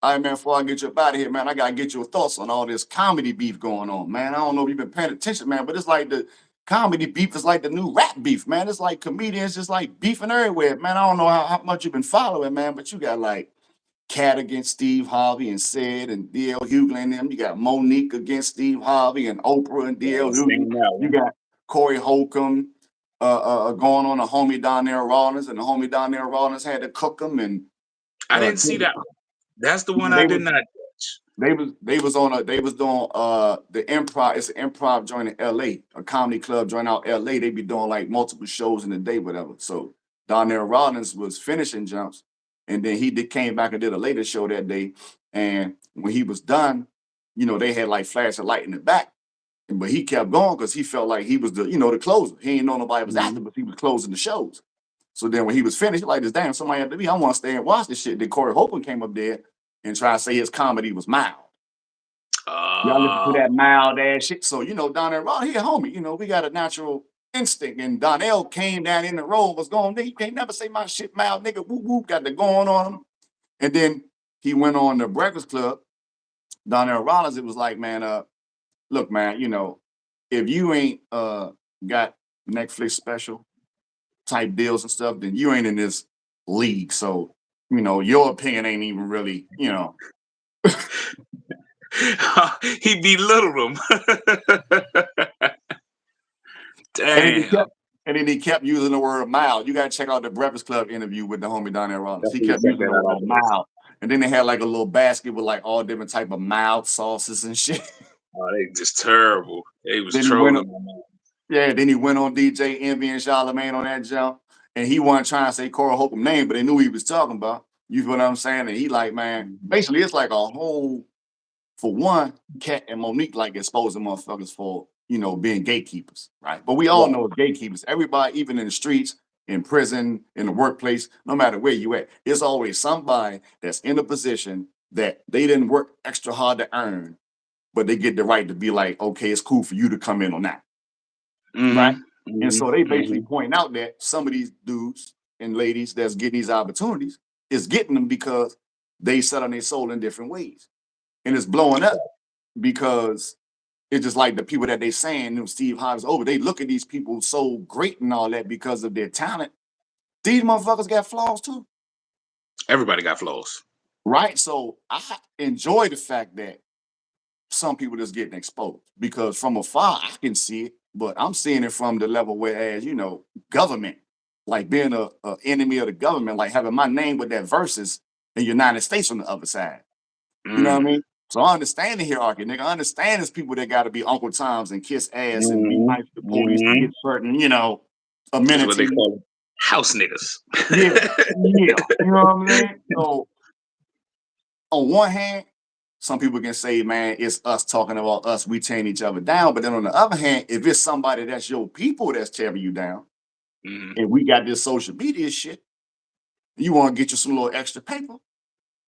All right, man, before I get you up out of here, man, I got to get your thoughts on all this comedy beef going on, man. I don't know if you've been paying attention, man, but it's like the comedy beef is like the new rap beef, man. It's like comedians just like beefing everywhere, man. I don't know how much you've been following, man, but you got like Cat against Steve Harvey and Sid and D.L. Hughley and them. You got Monique against Steve Harvey and Oprah and D.L. Hughley. You got Corey Holcomb going on a homie Donnell Rawlins, and the homie Donnell Rawlins had to cook him. And I didn't see that one. That's the one I did not watch. They was doing the improv. It's an improv joint in L.A., a comedy club joint out L.A. They be doing like multiple shows in a day, whatever. So Donnell Rawlins was finishing jumps, and then he came back and did a later show that day. And when he was done, you know, they had like flash of light in the back. But he kept going because he felt like he was the closer. He didn't know nobody was acting, but he was closing the shows. So then when he was finished, like, this damn, somebody had to be. I want to stay and watch this shit. Then Corey Holcomb came up there and tried to say his comedy was mild. Y'all listen to that mild ass shit. So, Donnell Rawlins, he a homie. We got a natural instinct. And Donnell came down in the road, was going, he can't never say my shit mild, nigga. Whoop, whoop, got the going on him. And then he went on the Breakfast Club. Donnell Rawlins, it was like, man, look, man, if you ain't got Netflix special type deals and stuff, then you ain't in this league. So, your opinion ain't even really, He belittled him. Damn. And then he kept using the word mild. You got to check out the Breakfast Club interview with the homie Donnell Rawlins. He kept using the word mild. And then they had like a little basket with like all different type of mild sauces and shit. Oh, they just terrible. They was trolling. Yeah, then he went on DJ Envy and Charlamagne on that jump, and he wasn't trying to say Cora Holcomb name, but they knew he was talking about. You feel what I'm saying? And he like, man, Mhm. basically it's like a whole, for one, Cat and Monique like exposing motherfuckers for, being gatekeepers, right? But we all Right. know gatekeepers. Everybody, even in the streets, in prison, in the workplace, no matter where you at, it's always somebody that's in a position that they didn't work extra hard to earn, but they get the right to be like, okay, it's cool for you to come in on that. Right. Mhm. And Mhm. so they basically Mhm. point out that some of these dudes and ladies that's getting these opportunities is getting them because they sell on their soul in different ways. And it's blowing up because it's just like the people that they saying, Steve Harvey's over, they look at these people so great and all that because of their talent. These motherfuckers got flaws too. Everybody got flaws. Right. So I enjoy the fact that some people just getting exposed because from afar I can see it, but I'm seeing it from the level whereas government, like being a enemy of the government, like having my name with that versus in the United States on the other side. You know what I Mm. mean? So I understand the hierarchy, nigga. I understand there's people that got to be Uncle Toms and kiss ass and be Mhm. nice to the police to get Mhm. certain, That's what they amenities. call house niggas. Yeah, yeah. You know what I'm saying? So on one hand, some people can say, man, it's us talking about us, we tearing each other down. But then on the other hand, if it's somebody that's your people that's tearing you down, Mhm. and we got this social media shit, you want to get you some little extra paper,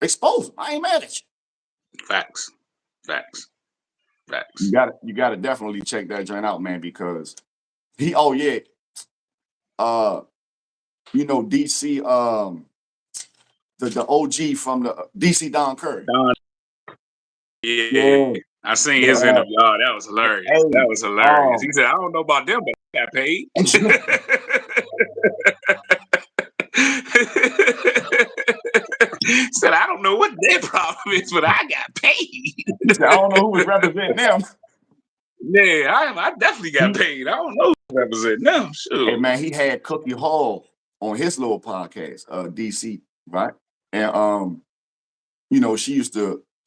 expose them. I ain't mad at you. Facts. Facts. You Facts. got to you got to definitely check that joint out, man, because oh yeah, uh, DC, the OG from the DC Don Curry. Don. Yeah. Yeah, I seen yeah. his interview. Oh, that was hilarious. Hey, That was hilarious. He said, I don't know about them, but I got paid. Said, I don't know what their problem is, but I got paid. he said, I don't know who was representing them. Yeah, I definitely got He, paid. I don't know who's representing them. Hey Sure. man, he had Cookie Hall on his little podcast, DC, right? And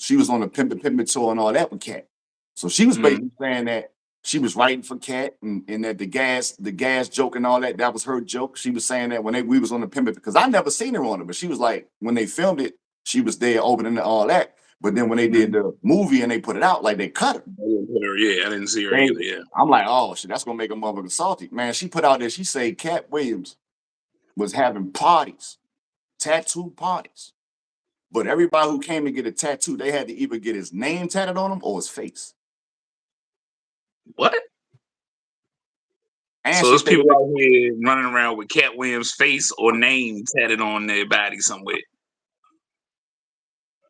she was on the Pimp tour and all that with Cat. So she was Mm-hmm. basically saying that she was writing for Cat and that the gas joke and all that was her joke. She was saying that when we was on the Pimp because I never seen her on it, but she was like when they filmed it, she was there opening all that. But then when they did Mm-hmm. the movie and they put it out, like they cut her. Yeah, I didn't see her They, either. Yeah. I'm like, oh shit, that's gonna make a motherfucker salty. Man, she put out there, she said Cat Williams was having parties, tattoo parties. But everybody who came to get a tattoo, they had to either get his name tatted on him or his face. What? And So she there's stated people that, out here running around with Cat Williams' face or name tatted on their body somewhere.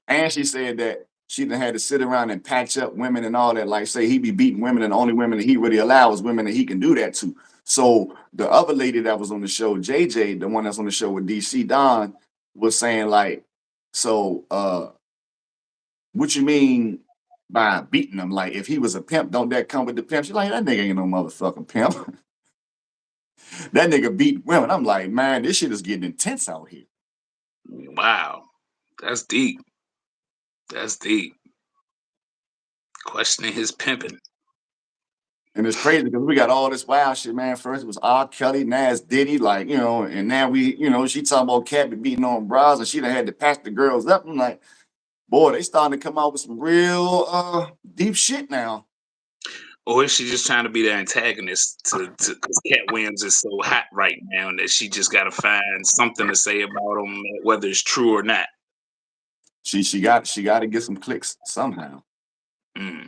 and she said that she done had to sit around and patch up women and all that. Like say he be beating women, and the only women that he really allows women that he can do that to. So the other lady that was on the show, JJ, the one that's on the show with DC Don, was saying like, so what you mean by beating him? Like if he was a pimp, don't that come with the pimp? She's like, that nigga ain't no motherfucking pimp. That nigga beat women. I'm like, man, this shit is getting intense out here. Wow. That's deep. That's deep. Questioning his pimping. And it's crazy because we got all this wild shit, man. First it was R. Kelly, now it's Diddy, like, and now she talking about Cat be beating on bras and she done had to patch the girls up. I'm like, boy, they starting to come out with some real deep shit now. Or is she just trying to be the antagonist to because Cat Williams is so hot right now that she just gotta find something to say about him, whether it's true or not. She got to get some clicks somehow. Mm.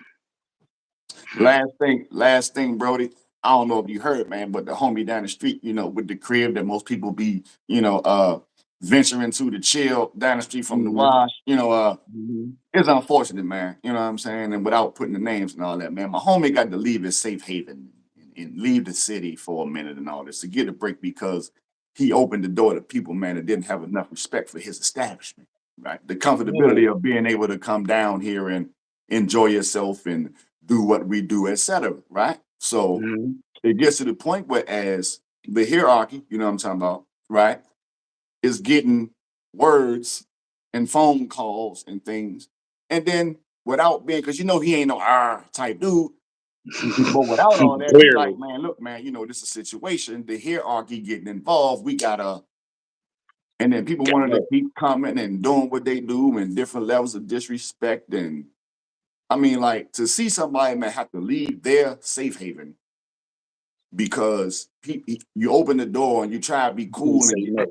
Hmm. Last thing, Brody. I don't know if you heard, man, but the homie down the street, with the crib that most people be, venturing to chill down the street from the Mhm. wash, Mhm. it's unfortunate, man. You know what I'm saying? And without putting the names and all that, man, my homie got to leave his safe haven and leave the city for a minute and all this to get a break because he opened the door to people, man, that didn't have enough respect for his establishment, right? The Yeah. comfortability of being able to come down here and enjoy yourself and do what we do, etc. Right? So Mhm. it gets to the point where as the hierarchy, you know what I'm talking about, right, is getting words and phone calls and things. And then without being, because he ain't no R type dude, But without all that, you like, Clearly. man, look, man, this is a situation, the hierarchy getting involved. We gotta, and then people wanted to Got keep coming and doing what they do and different levels of disrespect. And I mean, like to see somebody, man, have to leave their safe haven because you open the door and you try to be to cool say and no.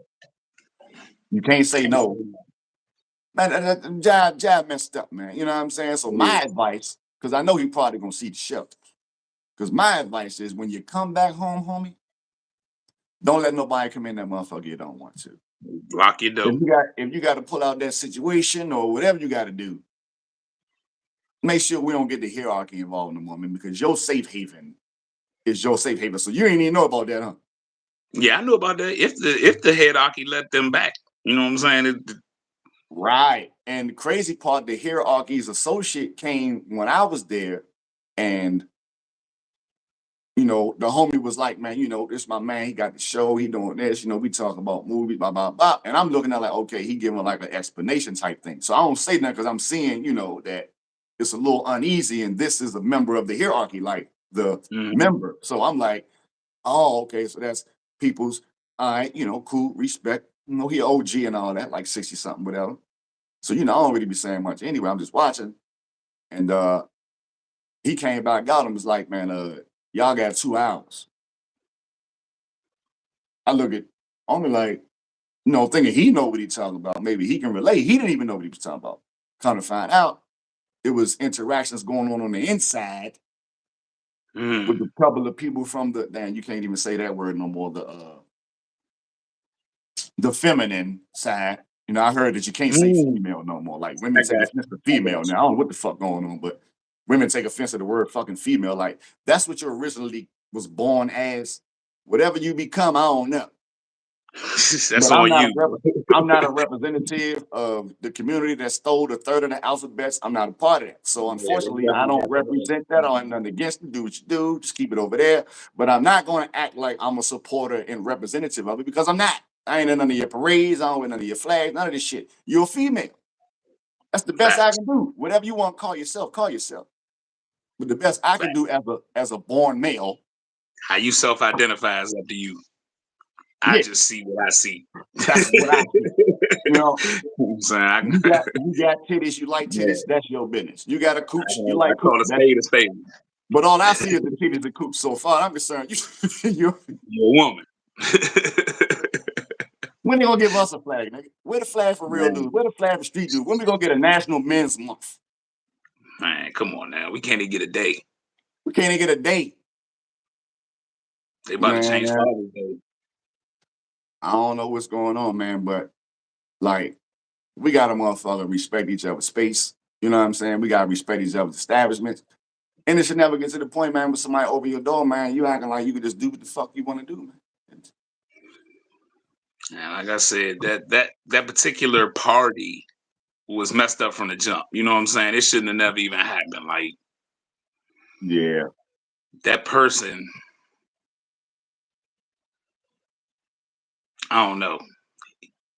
you can't say Can't say no. no. Man, Jab messed up, man. You know what I'm saying? So my Yeah. advice, because I know he probably gonna see the show. Because my advice is when you come back home, homie, don't let nobody come in that motherfucker you don't want to. Lock your door. If you got to pull out that situation or whatever you got to do, make sure we don't get the hierarchy involved in the moment because your safe haven is your safe haven. So you ain't even know about that, huh? Yeah, I knew about that. If the head hockey let them back, you know what I'm saying? Right. And the crazy part, the hierarchy's associate came when I was there, and the homie was like, man, this my man. He got the show. He doing this. We talk about movies, blah, blah, blah. And I'm looking at like, okay, he giving like an explanation type thing. So I don't say that because I'm seeing, that it's a little uneasy. And this is a member of the hierarchy, like the member. So I'm like, oh, okay. So that's people's, all right, cool, respect. He OG and all that, like 60 something, whatever. So, I don't really be saying much anyway. I'm just watching. And he came back, got him, was like, man, y'all got 2 hours. I look at only like, thinking he know what he talking about. Maybe he can relate. He didn't even know what he was talking about. Come to find out, it was interactions going on the inside with a couple of people from you can't even say that word no more. The feminine side. I heard that you can't say female no more. Like women I take got offense to I female. got Now I don't know what the fuck going on, but women take offense to the word fucking female. Like that's what you originally was born as. Whatever you become, I don't know. That's But I'm on not you. I'm not a representative of the community that stole the third of the alphabets. I'm not a part of that. So Yeah, they unfortunately, I definitely don't got that represent that. I don't have nothing against it. Do what you do. Just keep it over there. But I'm not going to act like I'm a supporter and representative of it because I'm not. I ain't in none of your parades. I don't wear none of your flags. None of this shit. You're a female. That's the best I facts. can do. Whatever you want to call yourself, call yourself. But the best I can Facts. do as a born male, How you self-identify is up to you. I yeah, just see what I see. that's what I see. You know, I'm saying you got titties, you like yeah, titties, that's your business. You got a cooch, you I like cooch, call a that's spade a spade. but all I see is the titties and cooch so far. I'm concerned. You You're a woman. when they gonna give us a flag, nigga? Where the flag for real Man, dudes? Where the flag for street dudes? When we gonna get a national men's month? man, come on now. We can't even get a day. We can't even get a date. They about to change Man, Father's Day. I don't know what's going on, man, but like we gotta motherfucker respect each other's space. You know what I'm saying? We gotta respect each other's establishments. And it should never get to the point, man, where somebody open your door, man, you acting like you can just do what the fuck you want to do, man. And like I said, that particular party was messed up from the jump. You know what I'm saying? It shouldn't have never even happened. Like Yeah, that person, I don't know.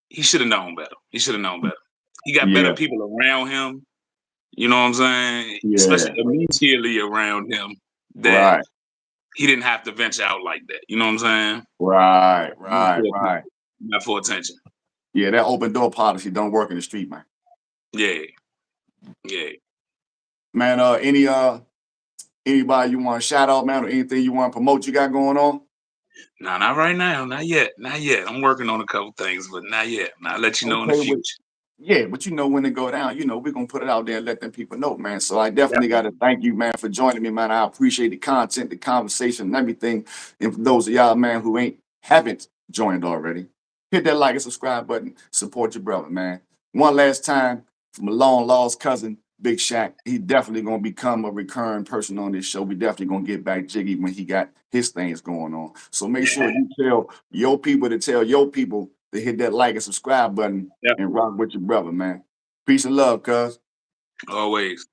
He should have known better. He should have known better. He got better yeah, people around him. You know what I'm saying? Especially yeah. immediately around him that Right, he didn't have to venture out like that. You know what I'm saying? right, Not right, for right. not for attention. Yeah, that open door policy don't work in the street, man. Yeah, yeah. Man, anybody you want to shout out, man, or anything you want to promote you got going on? No, not right now. Not yet. Not yet. I'm working on a couple things, but not yet. I'll let you know in the Okay, future. yeah, but when it go down, we're gonna put it out there and let them people know, man. So I definitely gotta Definitely. thank you, man, for joining me, man. I appreciate the content, the conversation, and everything. And for those of y'all, man, who haven't joined already, hit that like and subscribe button. Support your brother, man. One last time from a long lost cousin, Big Shaq. He definitely gonna become a recurring person on this show. We definitely gonna get back jiggy when he got his things going on. So make sure you tell your people to tell your people to hit that like and subscribe button and Definitely. rock with your brother, man. Peace and love, cuz. Always.